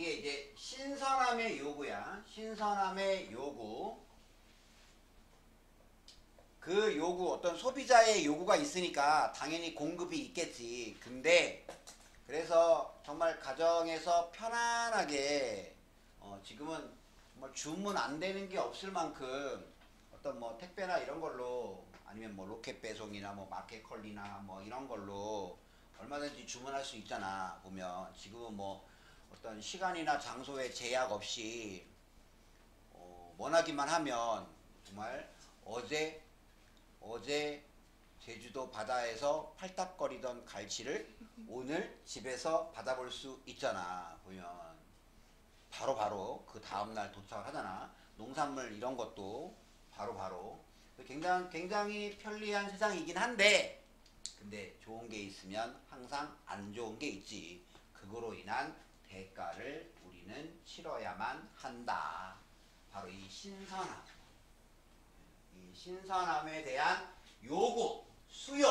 이게 이제 신선함의 요구야. 신선함의 요구. 그 요구, 어떤 소비자의 요구가 있으니까 당연히 공급이 있겠지. 근데 그래서 정말 가정에서 편안하게 지금은 정말 주문 안 되는 게 없을 만큼 어떤 뭐 택배나 이런 걸로 아니면 뭐 로켓 배송이나 뭐 마켓컬리나 뭐 이런 걸로 얼마든지 주문할 수 있잖아. 보면 지금은 뭐 어떤 시간이나 장소에 제약 없이 원하기만 하면 정말 어제 제주도 바다에서 팔딱거리던 갈치를 오늘 집에서 받아볼 수 있잖아. 보면 바로바로 그 다음날 도착하잖아. 농산물 이런 것도 바로바로 굉장히 편리한 세상이긴 한데, 근데 좋은 게 있으면 항상 안 좋은 게 있지. 그거로 인한 대가를 우리는 치러야만 한다. 바로 이 신선함. 이 신선함에 대한 요구, 수요는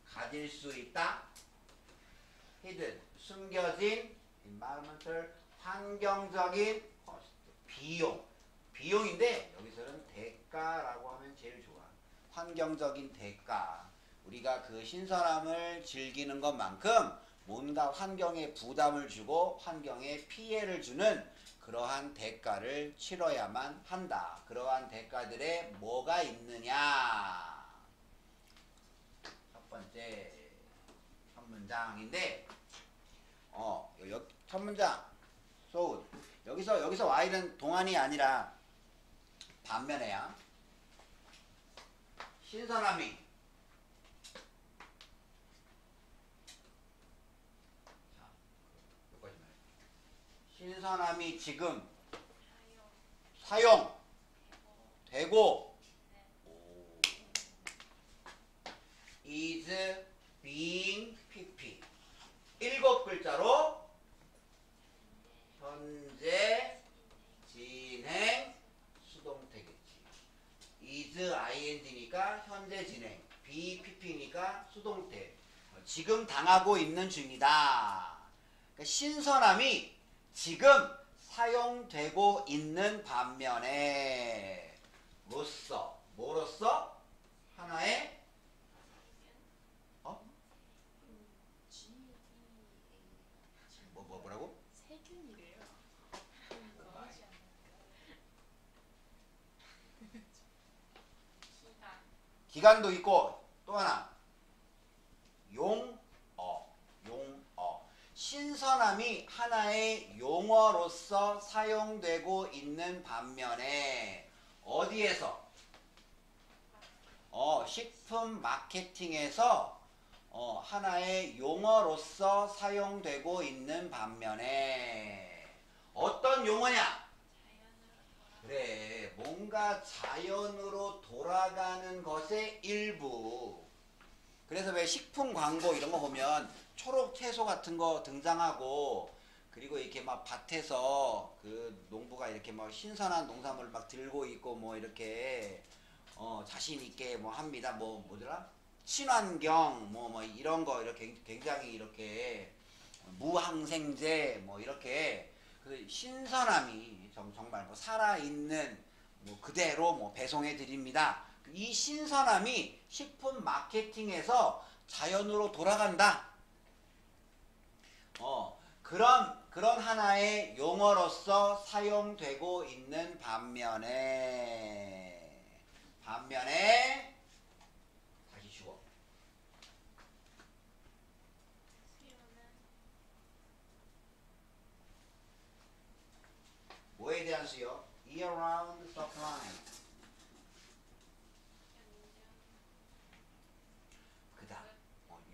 가질 수 있다. hidden, 숨겨진 environmental, 환경적인 cost, 비용인데 여기서는 대가라고 하면 제일 좋아. 환경적인 대가. 우리가 그 신선함을 즐기는 것만큼 뭔가 환경에 부담을 주고 환경에 피해를 주는 그러한 대가를 치러야만 한다. 그러한 대가들에 뭐가 있느냐? 첫 번째 첫 문장인데 첫 문장 so 여기서 Y는 동안이 아니라 반면에야. 신선함이 신선함이 지금 사용되고 is being PP 7글자로 현재 진행 수동태겠지. is ing니까 현재 진행, be pp니까 수동태. 지금 당하고 있는 중이다. 그러니까 신선함이 지금 사용되고 있는 반면에 뭐로써 하나의 뭐라고? 세균이래요. 기간도 있고 또 하나 용어. 신선함이 하나의 용어로서 사용되고 있는 반면에 어디에서? 식품 마케팅에서 하나의 용어로서 사용되고 있는 반면에 어떤 용어냐? 그래, 뭔가 자연으로 돌아가는 것의 일부. 그래서 왜 식품 광고 이런 거 보면 초록 채소 같은 거 등장하고, 그리고 이렇게 막 밭에서 그 농부가 이렇게 막 신선한 농산물을 막 들고 있고 뭐 이렇게 자신 있게 뭐 합니다. 뭐더라? 친환경 뭐 이런 거 이렇게 굉장히 이렇게 무항생제 뭐 이렇게 그 신선함이 정말 뭐 살아있는 뭐 그대로 뭐 배송해 드립니다. 이 신선함이 식품 마케팅에서 자연으로 돌아간다. 그런 하나의 용어로서 사용되고 있는 반면에 다시 주어. 뭐에 대한 수요? year-round supply.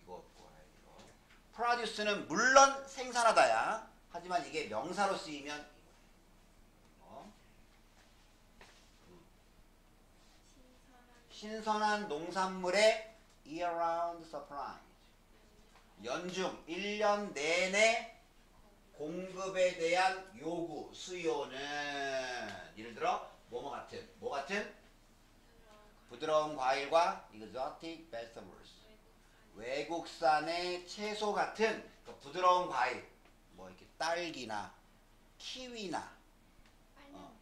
이거 produce는 물론 생산하다야. 하지만 이게 명사로 쓰이면 신선한 농산물의 year-round supply. 연중 1년 내내 공급에 대한 요구, 수요는 예를 들어 뭐 같은 부드러운 과일과 exotic vegetables, 외국산의 채소 같은 그 부드러운 과일, 뭐 이렇게 딸기나 키위나 어,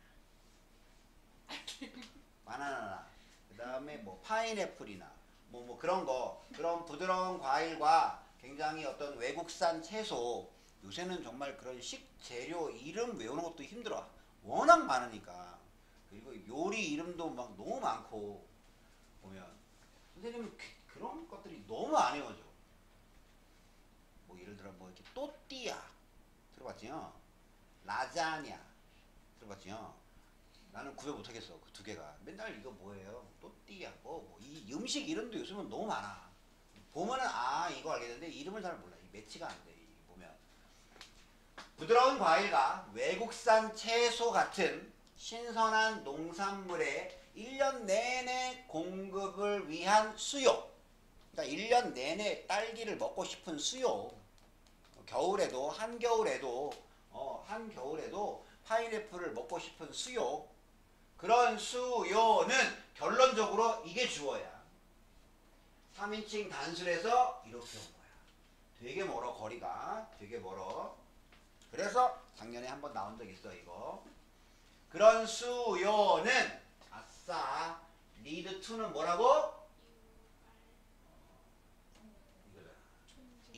바나나나 그 다음에 뭐 파인애플이나 뭐 그런 거, 그런 부드러운 과일과 굉장히 어떤 외국산 채소, 요새는 정말 그런 식재료 이름 외우는 것도 힘들어. 워낙 많으니까. 그리고 요리 이름도 막 너무 많고 보면 선생님은 그런 것들이 너무 안 외워져. 뭐 예를 들어 뭐 이렇게 또띠아 들어봤지요? 라자냐 들어봤지요? 나는 구별 못하겠어. 그 두 개가 맨날 이거 뭐예요? 또띠아 이 음식 이름도 요즘은 너무 많아. 보면은 아 이거 알겠는데 이름을 잘 몰라. 이 매치가 안 돼. 보면 부드러운 과일과 외국산 채소 같은 신선한 농산물의 1년 내내 공급을 위한 수요. 그러니까 1년 내내 딸기를 먹고 싶은 수요. 겨울에도 한겨울에도 파인애플을 먹고 싶은 수요. 그런 수요는 결론적으로 이게 주어야. 3인칭 단술에서 이렇게 온 거야. 되게 멀어. 거리가 되게 멀어. 그래서 작년에 한번 나온 적 있어 이거. 그런 수요는 아싸 lead to는 뭐라고?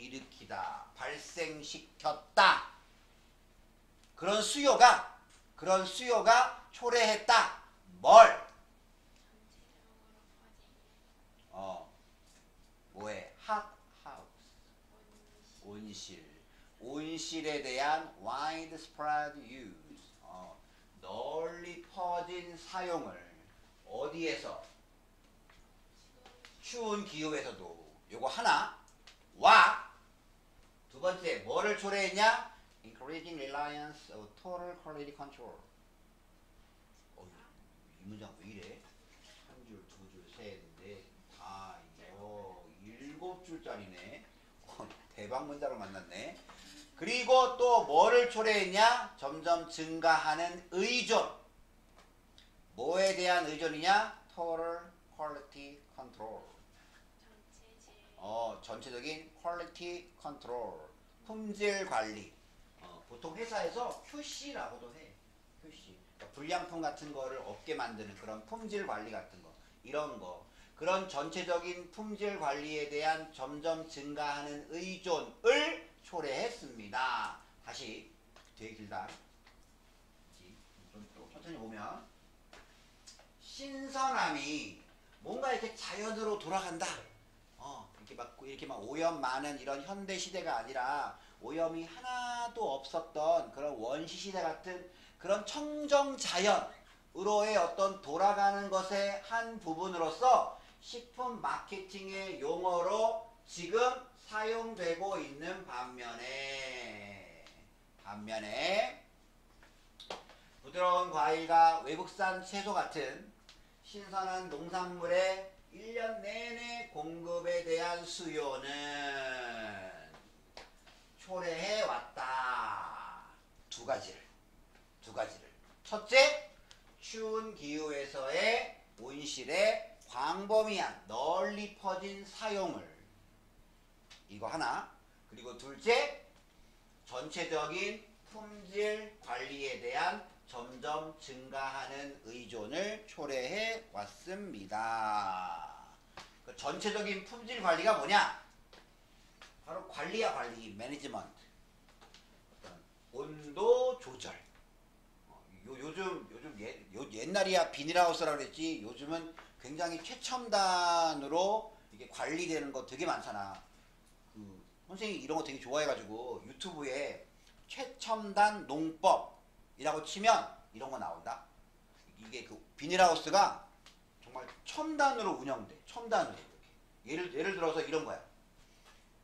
일으키다, 발생시켰다. 그런 수요가 초래했다. 뭘? 뭐해? 핫하우스, 온실에 대한 widespread use, 널리 퍼진 사용을 어디에서? 추운 기후에서도. 요거 하나. 두 번째 뭐를 초래했냐? Increasing reliance of total quality control. 이 문장 왜 이래? 한 줄, 두 줄, 셋, 넷, 다, 일곱 줄짜리네. 대박 문장을 만났네. 그리고 또 뭐를 초래했냐? 점점 증가하는 의존. 뭐에 대한 의존이냐? Total quality control. 전체적인 quality control. 품질 관리. 보통 회사에서 QC라고도 해. QC. 그러니까 불량품 같은 거를 없게 만드는 그런 품질 관리 같은 거. 이런 거. 그런 전체적인 품질 관리에 대한 점점 증가하는 의존을 초래했습니다. 다시. 되게 길다. 좀 천천히 보면. 신선함이 뭔가 이렇게 자연으로 돌아간다. 이렇게 막 오염 많은 이런 현대 시대가 아니라 오염이 하나도 없었던 그런 원시 시대 같은 그런 청정 자연으로의 어떤 돌아가는 것의 한 부분으로서 식품 마케팅의 용어로 지금 사용되고 있는 반면에 부드러운 과일과 외국산 채소 같은 신선한 농산물의 1년 내내 공급에 대한 수요는 초래해 왔다. 두 가지를. 첫째, 추운 기후에서의 온실의 광범위한 널리 퍼진 사용을. 이거 하나. 그리고 둘째, 전체적인 품질 관리에 대한 점점 증가하는 의존을 초래해 왔습니다. 그 전체적인 품질 관리가 뭐냐? 바로 관리야, 관리. 매니지먼트. 온도 조절. 요즘 옛날이야 비닐하우스라고 그랬지. 요즘은 굉장히 최첨단으로 이게 관리되는 거 되게 많잖아. 선생님이 이런 거 되게 좋아해가지고 유튜브에 최첨단 농법이라고 치면 이런 거 나온다. 이게 그 비닐하우스가 정말 첨단으로 운영돼. 첨단으로. 예를 들어서 이런 거야.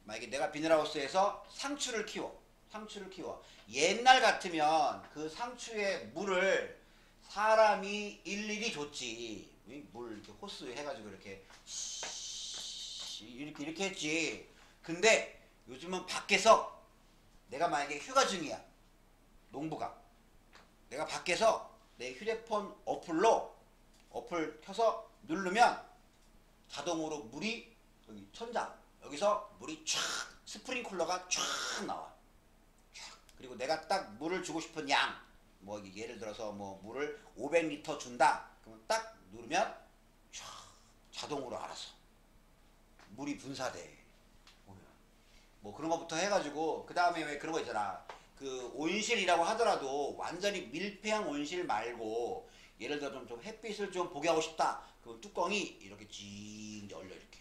만약에 내가 비닐하우스에서 상추를 키워. 옛날 같으면 그 상추에 물을 사람이 일일이 줬지. 물 이렇게 호스 해가지고 이렇게 이렇게 했지. 근데 요즘은 밖에서 내가 만약에 휴가 중이야. 농부가. 내가 밖에서 내 휴대폰 어플 켜서 누르면 자동으로 물이 여기 천장 여기서 물이 쫙 스프링쿨러가 쫙 나와. 쫙. 그리고 내가 딱 물을 주고 싶은 양, 뭐 예를 들어서 뭐 물을 500리터 준다. 그러면 딱 누르면 쫙 자동으로 알아서 물이 분사돼. 뭐 그런 것부터 해가지고 그 다음에 왜 그런 거 있잖아. 그 온실이라고 하더라도 완전히 밀폐한 온실 말고 예를 들어 좀 햇빛을 좀 보게 하고 싶다. 그럼 뚜껑이 이렇게 찡 열려 이렇게.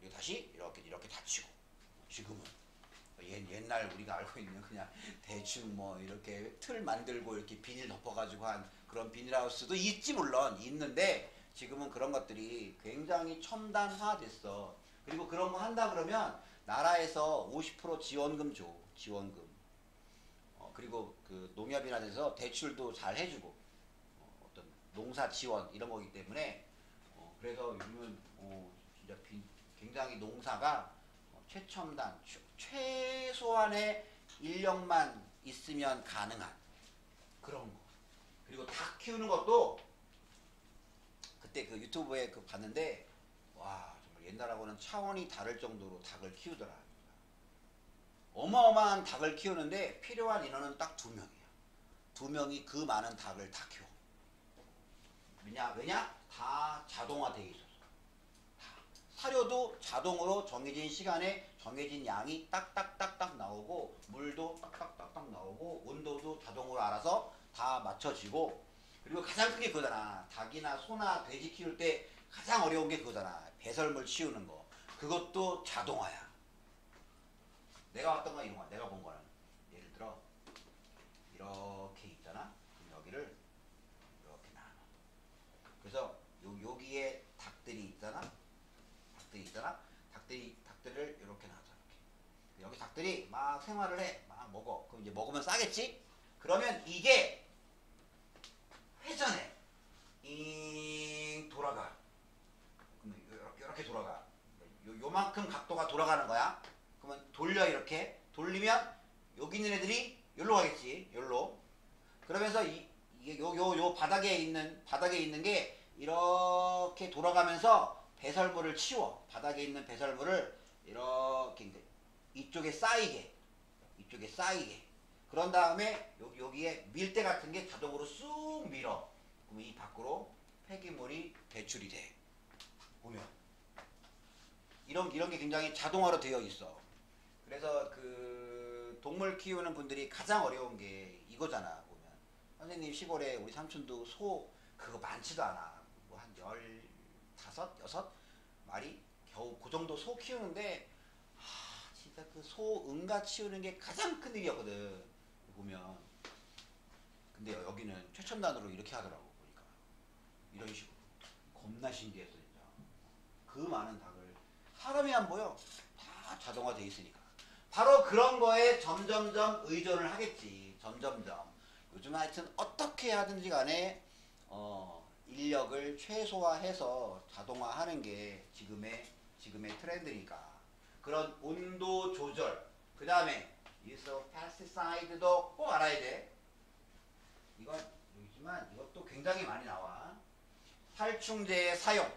그리고 다시 이렇게 닫히고. 지금은 옛날 우리가 알고 있는 그냥 대충 뭐 이렇게 틀 만들고 이렇게 비닐 덮어가지고 한 그런 비닐하우스도 있지. 물론 있는데 지금은 그런 것들이 굉장히 첨단화 됐어. 그리고 그런 거 한다 그러면 나라에서 50% 지원금 줘. 지원금. 그리고 그 농협이나 돼서 대출도 잘 해주고 어떤 농사 지원 이런 거기 때문에 그래서 요즘은 진짜 굉장히 농사가 최첨단 최소한의 인력만 있으면 가능한 그런 거. 그리고 닭 키우는 것도 그때 그 유튜브에 그 봤는데 와 정말 옛날하고는 차원이 다를 정도로 닭을 키우더라. 어마어마한 닭을 키우는데 필요한 인원은 딱 2명이야. 2명이 그 많은 닭을 다 키워. 왜냐? 다 자동화되어 있어서. 사료도 자동으로 정해진 시간에 정해진 양이 딱딱딱딱 나오고 물도 딱딱딱딱 나오고 온도도 자동으로 알아서 다 맞춰지고. 그리고 가장 큰 게 그거잖아. 닭이나 소나 돼지 키울 때 가장 어려운 게 그거잖아. 배설물 치우는 거. 그것도 자동화야. 내가 봤던 건 이런 거야. 내가 본 거는 예를 들어 이렇게 있잖아. 그럼 여기를 이렇게 나눠. 그래서 여기에 닭들이 있잖아. 닭들을 이렇게 놔둬. 이렇게. 여기 닭들이 막 생활을 해. 막 먹어. 그럼 이제 먹으면 싸겠지? 그러면 이게 회전해. 돌아가. 그러면 이렇게 돌아가. 요만큼 각도가 돌아가는 거야. 그러면 돌려. 이렇게 돌리면 여기 있는 애들이 여기로 가겠지. 여기로. 그러면서 이게 요 바닥에 있는 게 이렇게 돌아가면서 배설물을 치워. 바닥에 있는 배설물을 이렇게 이쪽에 쌓이게. 그런 다음에 여기에 밀대 같은 게 자동으로 쑥 밀어. 그러면 이 밖으로 폐기물이 배출이 돼. 보면 이런 게 굉장히 자동화로 되어 있어. 그래서 그 동물 키우는 분들이 가장 어려운 게 이거잖아. 보면 선생님 시골에 우리 삼촌도 소 그거 많지도 않아. 뭐 한 15, 6마리 겨우 그 정도 소 키우는데 진짜 그 소 응가 치우는 게 가장 큰 일이었거든. 보면 근데 여기는 최첨단으로 이렇게 하더라고. 보니까 이런 식으로 겁나 신기했어 진짜. 그 많은 닭을 사람이 안 보여. 다 자동화 돼 있으니까. 바로 그런 거에 점점점 의존을 하겠지. 점점점. 요즘 하여튼 어떻게 하든지 간에 인력을 최소화해서 자동화하는 게 지금의 트렌드니까. 그런 온도 조절. 그 다음에 use of pesticide도 꼭 알아야 돼. 이건 여기지만 이것도 굉장히 많이 나와. 살충제의 사용.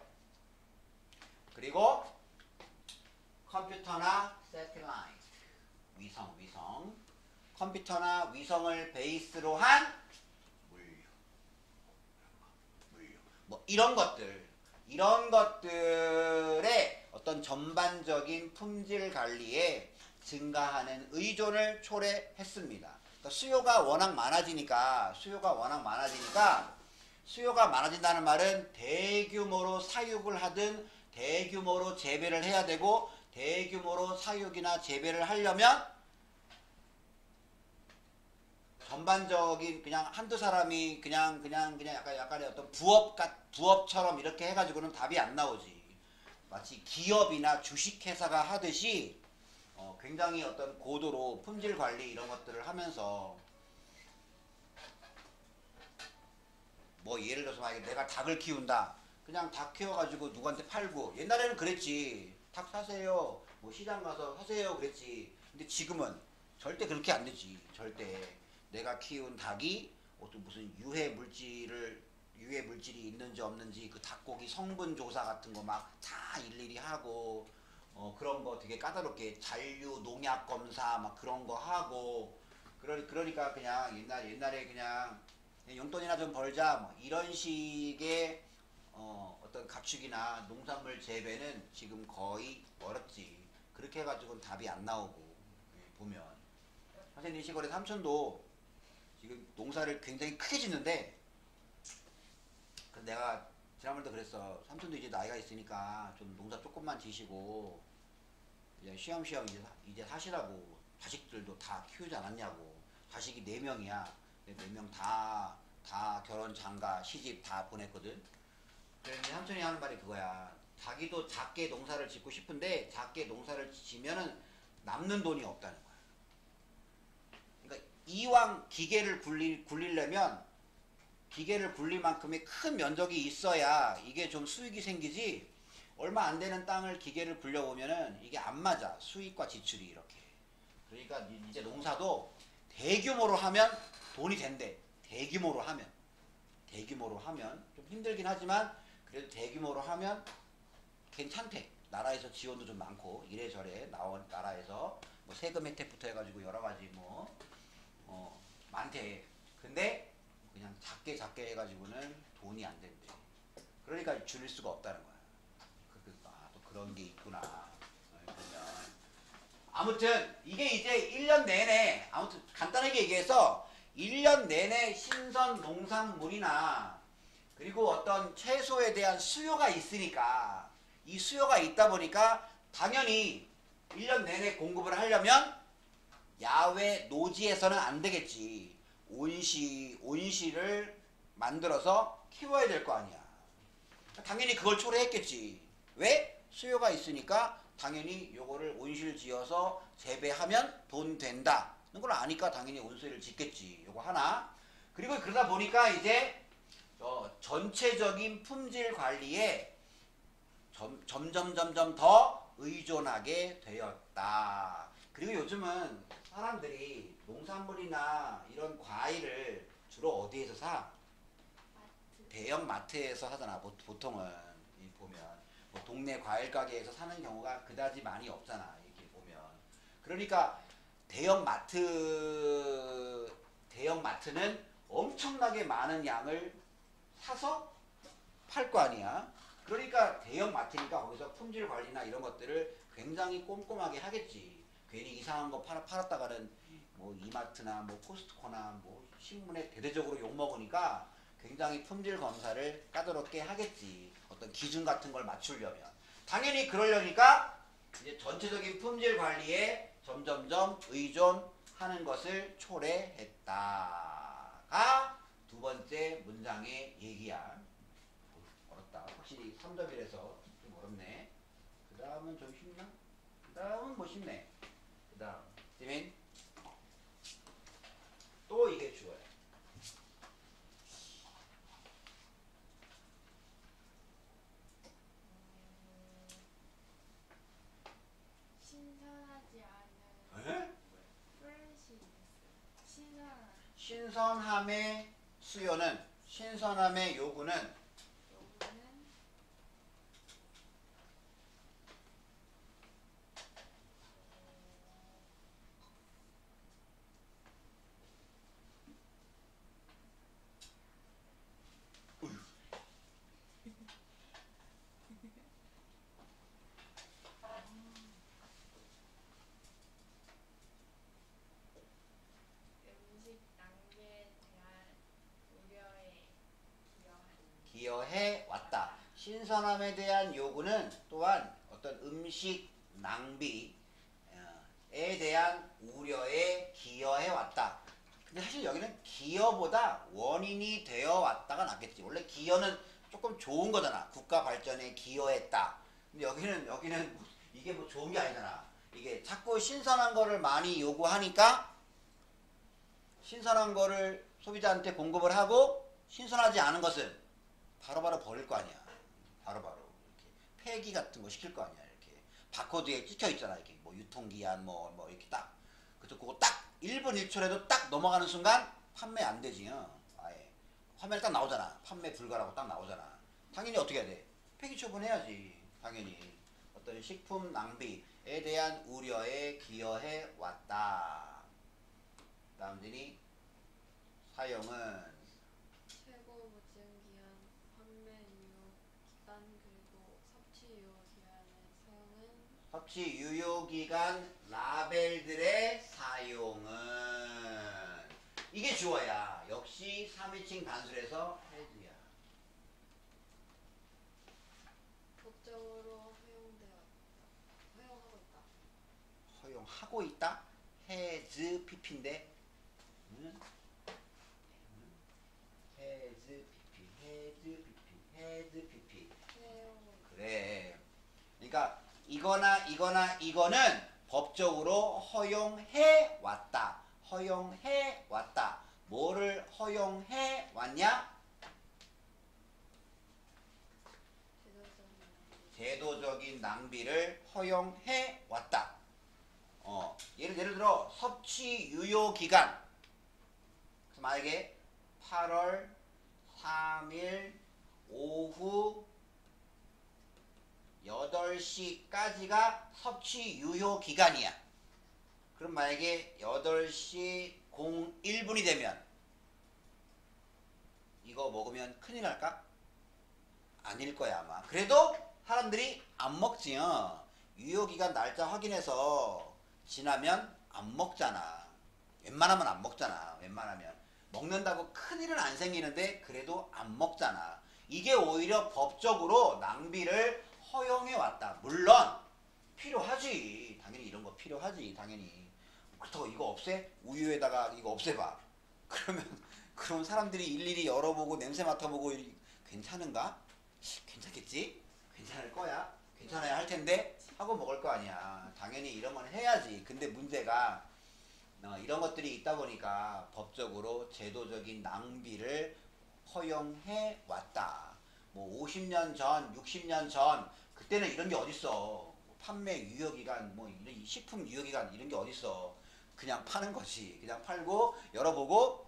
그리고 컴퓨터나 세틀라이트. 위성. 컴퓨터나 위성을 베이스로 한 물류. 뭐 이런 것들의 어떤 전반적인 품질 관리에 증가하는 의존을 초래했습니다. 그러니까 수요가 많아진다는 말은 대규모로 사육을 하든 대규모로 재배를 해야 되고, 대규모로 사육이나 재배를 하려면 전반적인 그냥 한두 사람이 그냥 약간의 어떤 부업처럼 이렇게 해가지고는 답이 안 나오지. 마치 기업이나 주식회사가 하듯이 굉장히 어떤 고도로 품질 관리 이런 것들을 하면서 뭐 예를 들어서 만약에 내가 닭을 키운다. 그냥 닭 키워가지고 누구한테 팔고. 옛날에는 그랬지. 닭 사세요. 뭐 시장 가서 사세요. 그랬지. 근데 지금은 절대 그렇게 안 되지. 절대. 내가 키운 닭이 어떤 무슨 유해 물질을 유해 물질이 있는지 없는지 그 닭고기 성분 조사 같은 거 막 다 일일이 하고 그런 거 되게 까다롭게 잔류 농약 검사 막 그런 거 하고 그러니까 그냥 옛날에 그냥 용돈이나 좀 벌자 뭐 이런 식의 어떤 가축이나 농산물 재배는 지금 거의 멀었지. 그렇게 해가지고는 답이 안 나오고 보면 선생님 시골에 삼촌도 지금 농사를 굉장히 크게 짓는데 내가 지난번에도 그랬어. 삼촌도 이제 나이가 있으니까 좀 농사 조금만 지시고 이제 쉬엄쉬엄 이제 사시라고. 자식들도 다 키우지 않았냐고. 자식이 4명이야. 4명 다 결혼 장가 시집 다 보냈거든. 그래서 삼촌이 하는 말이 그거야. 자기도 작게 농사를 짓고 싶은데 작게 농사를 지면은 남는 돈이 없다는 거야. 그러니까 이왕 기계를 굴리려면 기계를 굴릴 만큼의 큰 면적이 있어야 이게 좀 수익이 생기지. 얼마 안 되는 땅을 기계를 굴려보면은 이게 안 맞아. 수익과 지출이 이렇게. 그러니까 이제 농사도 대규모로 하면 돈이 된대. 대규모로 하면 좀 힘들긴 하지만 그래도 대규모로 하면 괜찮대. 나라에서 지원도 좀 많고 이래저래 나온 나라에서 뭐 세금 혜택부터 해가지고 여러 가지 뭐 많대. 근데 그냥 작게 해가지고는 돈이 안 된대. 그러니까 줄일 수가 없다는 거야. 또 그런 게 있구나. 그러면 아무튼 이게 이제 1년 내내 아무튼 간단하게 얘기해서 1년 내내 신선 농산물이나 그리고 어떤 채소에 대한 수요가 있으니까 이 수요가 있다 보니까 당연히 1년 내내 공급을 하려면 야외 노지에서는 안 되겠지. 온실을 만들어서 키워야 될 거 아니야. 당연히 그걸 초래했겠지. 왜? 수요가 있으니까 당연히 요거를 온실 지어서 재배하면 돈 된다는 걸 아니까 당연히 온실을 짓겠지. 요거 하나. 그리고 그러다 보니까 이제 전체적인 품질 관리에 점점 더 의존하게 되었다. 그리고 요즘은 사람들이 농산물이나 이런 과일을 주로 어디에서 사? 대형 마트에서 하잖아. 보통은 보면 뭐 동네 과일 가게에서 사는 경우가 그다지 많이 없잖아. 이렇게 보면. 그러니까 대형 마트는 엄청나게 많은 양을 사서 팔 거 아니야. 그러니까 대형 마트니까 거기서 품질 관리나 이런 것들을 굉장히 꼼꼼하게 하겠지. 괜히 이상한 거 팔았다가는 뭐 이마트나 뭐 코스트코나 뭐 신문에 대대적으로 욕 먹으니까 굉장히 품질 검사를 까다롭게 하겠지. 어떤 기준 같은 걸 맞추려면. 당연히 그러려니까 이제 전체적인 품질 관리에 점점점 의존하는 것을 초래했다가 두 번째 문장의 얘기야. 어렵다. 확실히 3점이라서 좀 어렵네. 그 다음은 좀 쉽나? 그 다음은 뭐 쉽네. 그 다음 지민 또 이게 주어야. 신선하지 않은 에? 플래시 신선함의 수요는 신선함의 요구는 요구는 음식 낭비에 대한 우려에 기여해 왔다. 신선함에 대한 요구는 또한 어떤 음식 낭비에 대한 우려에 기여해 왔다. 근데 사실 여기는 기여보다 원인이 되어 왔다가 낫겠지. 원래 기여는 조금 좋은 거잖아. 국가 발전에 기여했다. 근데 여기는 이게 뭐 좋은 게 아니잖아. 이게 자꾸 신선한 거를 많이 요구하니까 신선한 거를 소비자한테 공급을 하고 신선하지 않은 것은 바로바로 버릴 거 아니야. 바로바로 이렇게 폐기 같은 거 시킬 거 아니야. 이렇게 바코드에 찍혀 있잖아. 이렇게 뭐 유통기한 뭐 이렇게 딱. 그래서 그거 딱 1분 1초라도 딱 넘어가는 순간 판매 안 되지. 아예 화면에 딱 나오잖아. 판매 불가라고 딱 나오잖아. 당연히 어떻게 해야 돼? 폐기 처분해야지. 당연히. 어떤 식품 낭비에 대한 우려에 기여해 왔다. 다음들이 사용은 최고 보증기한, 판매 유효 기간 그리고 섭취 유효 기한의 사용은 섭취 유효기간 라벨들의 사용은 이게 주어야. 역시 3위층 단수에서 해주야. 법적으로 허용하고 있다. 허용하고 있다. has pp인데 has pp 그래. 그러니까 이거는 법적으로 허용해 왔다. 허용해 왔다. 뭐를 허용해 왔냐? 제도적인 낭비를 허용해 왔다. 예를 들어 섭취 유효 기간. 그래서 만약에 8월 3일 오후 8시까지가 섭취 유효 기간이야. 그럼 만약에 8시 01분이 되면 이거 먹으면 큰일 날까? 아닐 거야 아마. 그래도 사람들이 안 먹지요. 유효기간 날짜 확인해서 지나면 안 먹잖아. 웬만하면 안 먹잖아. 웬만하면. 먹는다고 큰일은 안 생기는데 그래도 안 먹잖아. 이게 오히려 법적으로 낭비를 허용해 왔다. 물론 필요하지. 당연히 이런 거 필요하지. 당연히. 그렇다고 이거 없애? 우유에다가 이거 없애봐. 그럼 사람들이 일일이 열어보고 냄새 맡아보고 괜찮은가? 괜찮겠지? 괜찮을 거야. 괜찮아야 할 텐데 하고 먹을 거 아니야. 당연히 이런 건 해야지. 근데 문제가 이런 것들이 있다 보니까 법적으로 제도적인 낭비를 허용해 왔다. 뭐 50년 전, 60년 전 그때는 이런 게 어딨어. 판매 유효기간, 뭐 이런 식품 유효기간 이런 게 어딨어. 그냥 파는 거지. 그냥 팔고 열어보고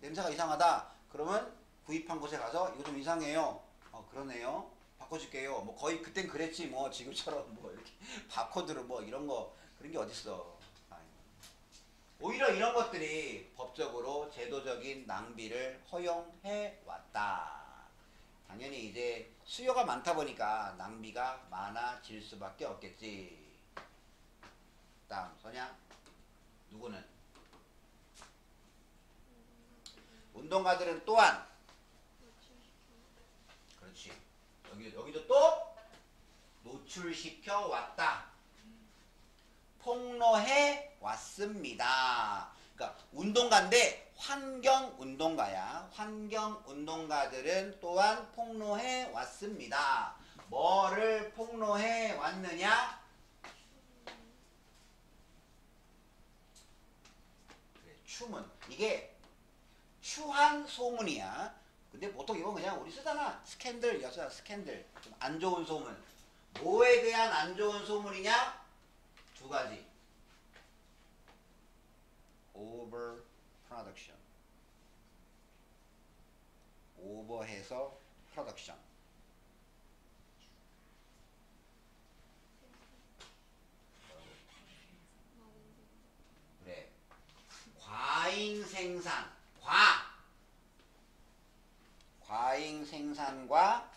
냄새가 이상하다. 그러면 구입한 곳에 가서 이거 좀 이상해요. 그러네요. 바꿔줄게요. 뭐 거의 그땐 그랬지. 뭐 지금처럼 뭐 이렇게 바코드로 뭐 이런 거 그런 게 어딨어. 오히려 이런 것들이 법적으로 제도적인 낭비를 허용해 왔다. 당연히 이제 수요가 많다 보니까 낭비가 많아질 수밖에 없겠지. 다음 선양. 누구는? 운동가들은 또한. 그렇지. 여기도 또 노출시켜 왔다. 폭로해 왔습니다. 그러니까 운동가인데 환경 운동가야. 환경 운동가들은 또한 폭로해 왔습니다. 뭐를 폭로해 왔느냐? 그래, 추문. 이게 추한 소문이야. 근데 보통 이건 그냥 우리 쓰잖아. 스캔들, 여자 스캔들. 좀 안 좋은 소문. 뭐에 대한 안 좋은 소문이냐? 두 가지. over production. 오버해서 production. 그래. 과잉 생산. 과잉 생산과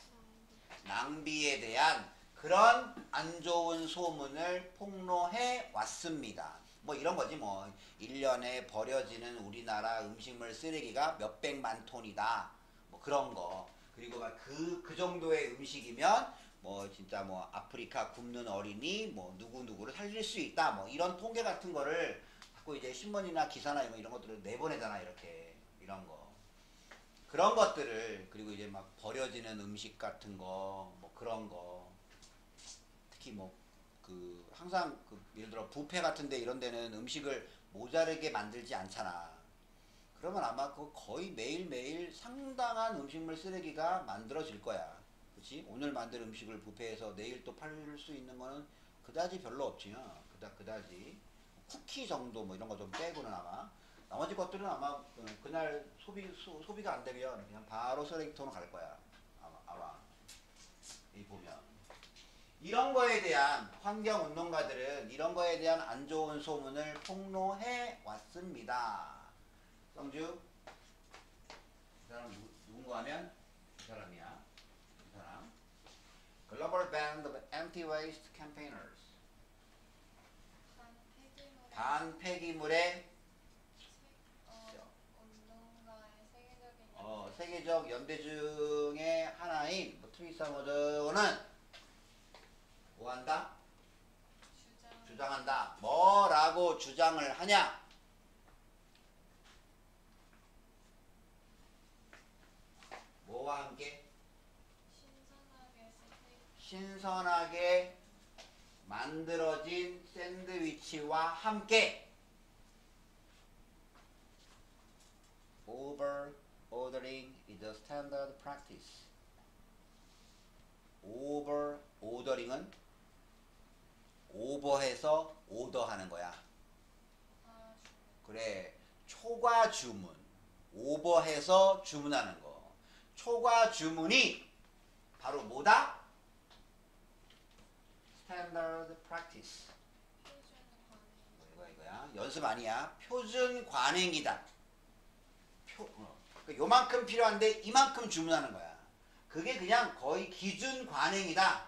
낭비에 대한 그런 안 좋은 소문을 폭로해 왔습니다. 뭐 이런 거지 뭐 1년에 버려지는 우리나라 음식물 쓰레기가 몇백만 톤이다. 뭐 그런 거. 그리고 막 그 정도의 음식이면 뭐 진짜 뭐 아프리카 굶는 어린이 뭐 누구누구를 살릴 수 있다. 뭐 이런 통계 같은 거를 자꾸 이제 신문이나 기사나 뭐 이런 것들을 내보내잖아. 이렇게 이런 거. 그런 것들을 그리고 이제 막 버려지는 음식 같은 거 뭐 그런 거 특히 뭐 그 항상 그 예를 들어 뷔페 같은데 이런 데는 음식을 모자르게 만들지 않잖아. 그러면 아마 그 거의 매일매일 상당한 음식물 쓰레기가 만들어질 거야. 그렇지? 오늘 만든 음식을 뷔페에서 내일 또 팔릴 수 있는 거는 그다지 별로 없지요. 그다지 쿠키 정도 뭐 이런 거 좀 빼고는 아마 나머지 것들은 아마 그날 소비가 안 되면 그냥 바로 쓰레기통으로 갈 거야. 아마 이 보면 이런 거에 대한 환경운동가들은 이런 거에 대한 안 좋은 소문을 폭로해 왔습니다. 성주 이 사람 누군가 하면 이 사람이야. 이 사람 Global Band of Anti-Waste Campaigners 반폐기물의 세계적 연대 중에 하나인 트리사 모더는 뭐한다? 주장한다. 뭐라고 주장을 하냐? 뭐와 함께? 신선하게 만들어진 샌드위치와 함께 over ordering is a standard practice. over ordering은 오버해서 오더하는 거야. 그래, 초과 주문. 오버해서 주문하는 거. 초과 주문이 바로 뭐다? standard practice. 이거야. 연습 아니야. 표준 관행이다. 요만큼 필요한데 이만큼 주문하는 거야. 그게 그냥 거의 기준 관행이다.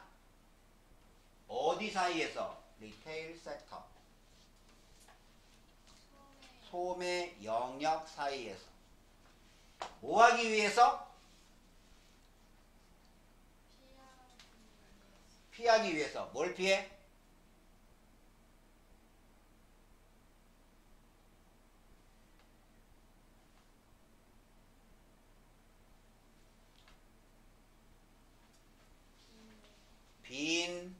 어디 사이에서? 리테일 섹터. 소매 영역 사이에서. 뭐 하기 위해서? 피하기 위해서. 뭘 피해? 빈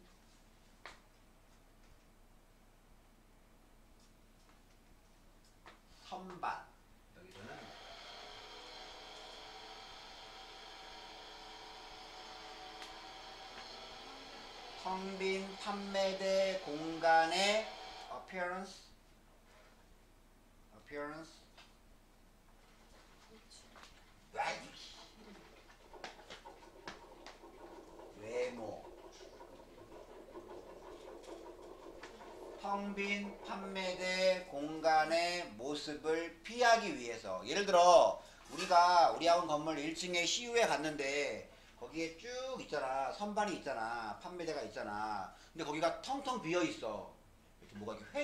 선반. 여기서는 텅 빈 판매대 공간의 appearance 외모. 텅 빈 판매대 공간의 모습을 피하기 위해서. 예를 들어 우리가 우리 학원 건물 1층에 CU에 갔는데 거기에 쭉 있잖아. 선반이 있잖아. 판매대가 있잖아. 근데 거기가 텅텅 비어 있어. 이렇게 뭐가 이렇게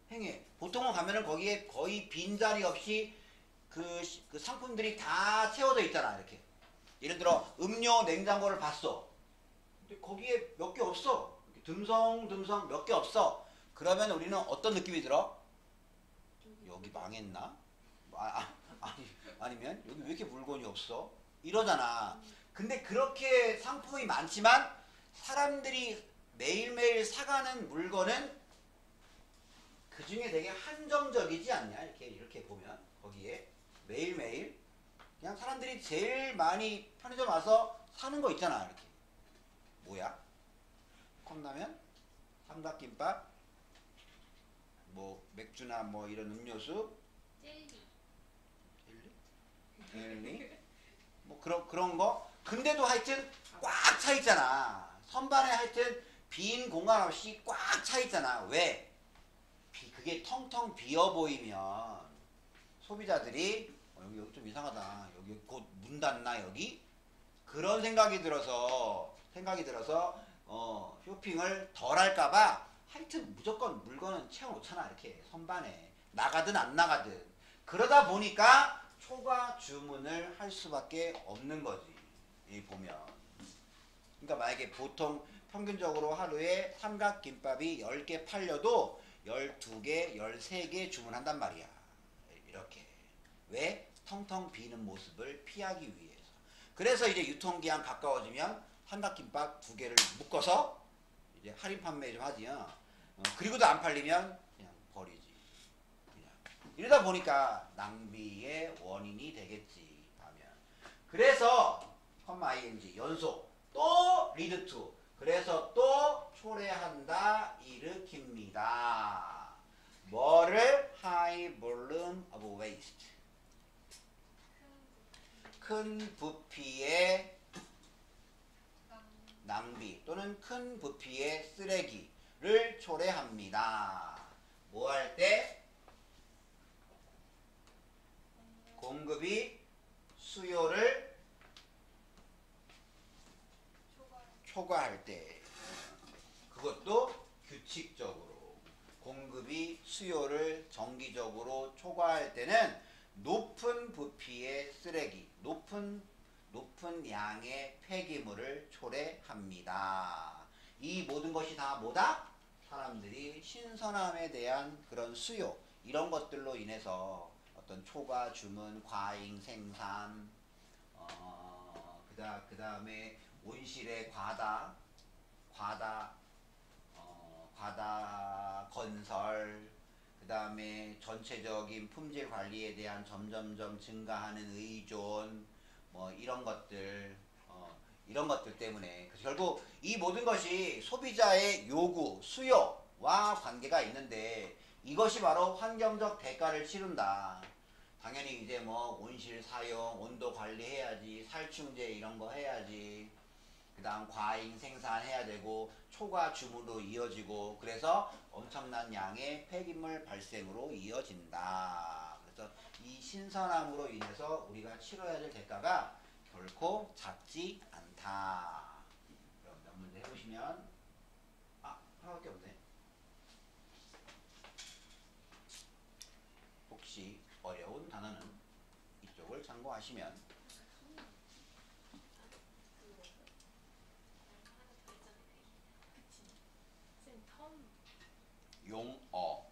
횡해. 보통은 가면은 거기에 거의 빈자리 없이 그 상품들이 다 채워져 있잖아. 이렇게. 예를 들어 음료 냉장고를 봤어. 근데 거기에 몇 개 없어. 듬성듬성 몇 개 없어. 그러면 우리는 어떤 느낌이 들어? 여기 망했나? 아니면 여기 왜 이렇게 물건이 없어? 이러잖아. 근데 그렇게 상품이 많지만 사람들이 매일매일 사가는 물건은 그 중에 되게 한정적이지 않냐? 이렇게 보면 거기에 매일매일 그냥 사람들이 제일 많이 편의점 와서 사는 거 있잖아. 이렇게. 뭐야? 컵라면, 삼각김밥, 뭐 맥주나 뭐 이런 음료수, 젤리, 뭐 그런 거. 근데도 하여튼 꽉 차 있잖아. 선반에 하여튼 빈 공간 없이 꽉 차 있잖아. 왜? 그게 텅텅 비어 보이면 소비자들이 여기 좀 이상하다. 여기 곧 문 닫나 여기? 그런 생각이 들어서 쇼핑을 덜 할까봐 하여튼 무조건 물건은 채워놓잖아. 이렇게 선반에 나가든 안 나가든. 그러다 보니까 초과 주문을 할 수밖에 없는 거지. 이 보면. 그러니까 만약에 보통 평균적으로 하루에 삼각김밥이 10개 팔려도 12개, 13개 주문한단 말이야. 이렇게. 왜? 텅텅 비는 모습을 피하기 위해서. 그래서 이제 유통기한 가까워지면 삼각김밥 2개를 묶어서 이제 할인 판매 좀 하지. 그리고도 안 팔리면 그냥 버리지. 그냥. 이러다 보니까 낭비의 원인이 되겠지. 하면. 그래서 ing 연속 또 lead to. 그래서 또 초래한다, 일으킵니다. 뭐를? high 큰 부피의 낭, 낭비 또는 큰 부피의 쓰레기를 초래합니다. 뭐 할 때? 공급이 수요를 초과할 때. 그것도 규칙적으로. 공급이 수요를 정기적으로 초과할 때는 높은 부피의 쓰레기, 높은 양의 폐기물을 초래합니다. 이 모든 것이 다 뭐다? 사람들이 신선함에 대한 그런 수요, 이런 것들로 인해서 어떤 초과 주문, 과잉 생산, 그 다음에 온실의 과다 건설, 그 다음에 전체적인 품질 관리에 대한 점점점 증가하는 의존, 뭐 이런 것들, 이런 것들 때문에 그래서 결국 이 모든 것이 소비자의 요구, 수요와 관계가 있는데 이것이 바로 환경적 대가를 치른다. 당연히 이제 뭐 온실 사용, 온도 관리해야지, 살충제 이런 거 해야지. 그 다음 과잉 생산해야 되고 초과 주문으로 이어지고 그래서 엄청난 양의 폐기물 발생으로 이어진다. 그래서 이 신선함으로 인해서 우리가 치러야 될 대가가 결코 작지 않다. 그럼 몇 문제 해보시면 하나밖에 없네. 혹시 어려운 단어는 이쪽을 참고하시면 용어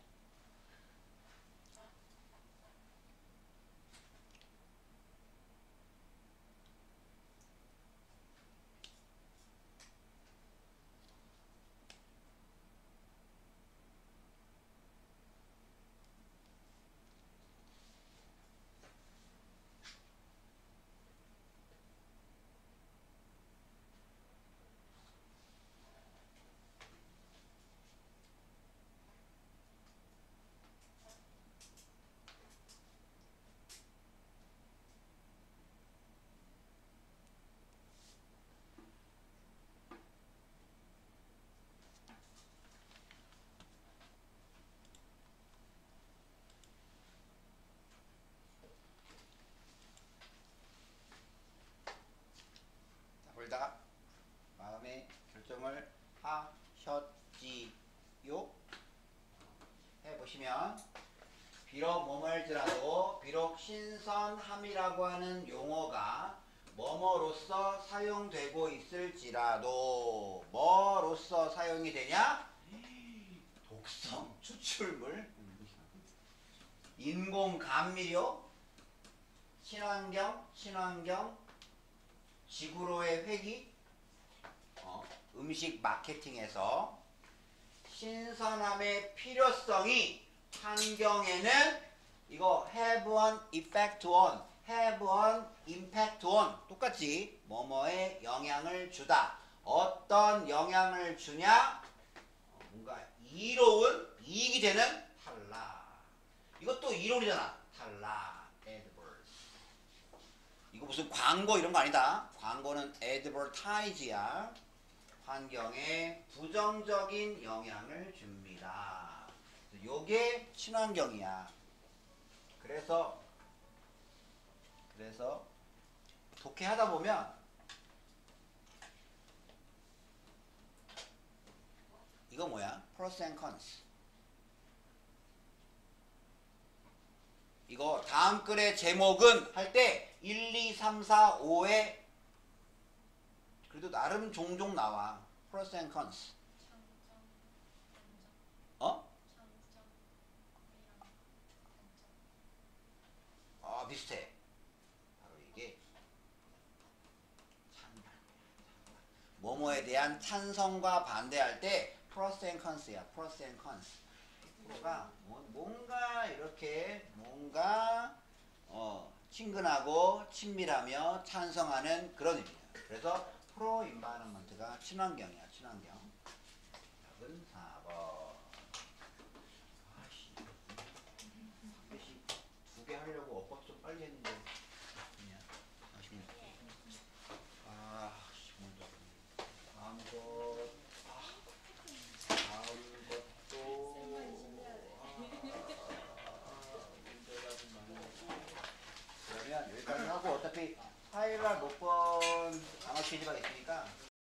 홀다 마음의 결정을 하셨지요? 해보시면 비록 뭐뭐일지라도 비록 신선함이라고 하는 용어가 뭐뭐로서 사용되고 있을지라도 뭐로서 사용이 되냐? 독성, 추출물, 인공 감미료, 친환경, 지구로의 회기, 음식 마케팅에서 신선함의 필요성이 환경에는 이거 have an effect on, have an impact on 똑같이 뭐뭐에 영향을 주다. 어떤 영향을 주냐? 뭔가 이로운 이익이 되는 탈락. 이것도 이론이잖아. 탈락. adverse. 이거 무슨 광고 이런 거 아니다. 광고는 advertise야. 환경에 부정적인 영향을 줍니다. 요게 친환경이야. 그래서 독해하다 보면 이거 뭐야? pros and cons. 이거 다음 글의 제목은 할 때 1, 2, 3, 4, 5에 그래도 나름 종종 나와. pros and cons. 비슷해. 바로 이게 찬반. 뭐뭐에 대한 찬성과 반대할 때 pros and cons야. pros and cons. 프로가 뭔가 이렇게 뭔가 친근하고 친밀하며 찬성하는 그런 의미야. 그래서 프로 인바이런먼트가 친환경이야. 친환경. 답은 4번. 아씨, 한 개씩 2개 하려고 엇박 좀 빨리 했는데 그냥 하고 어차피 화요일 날 몇 번 단어 취지가 있으니까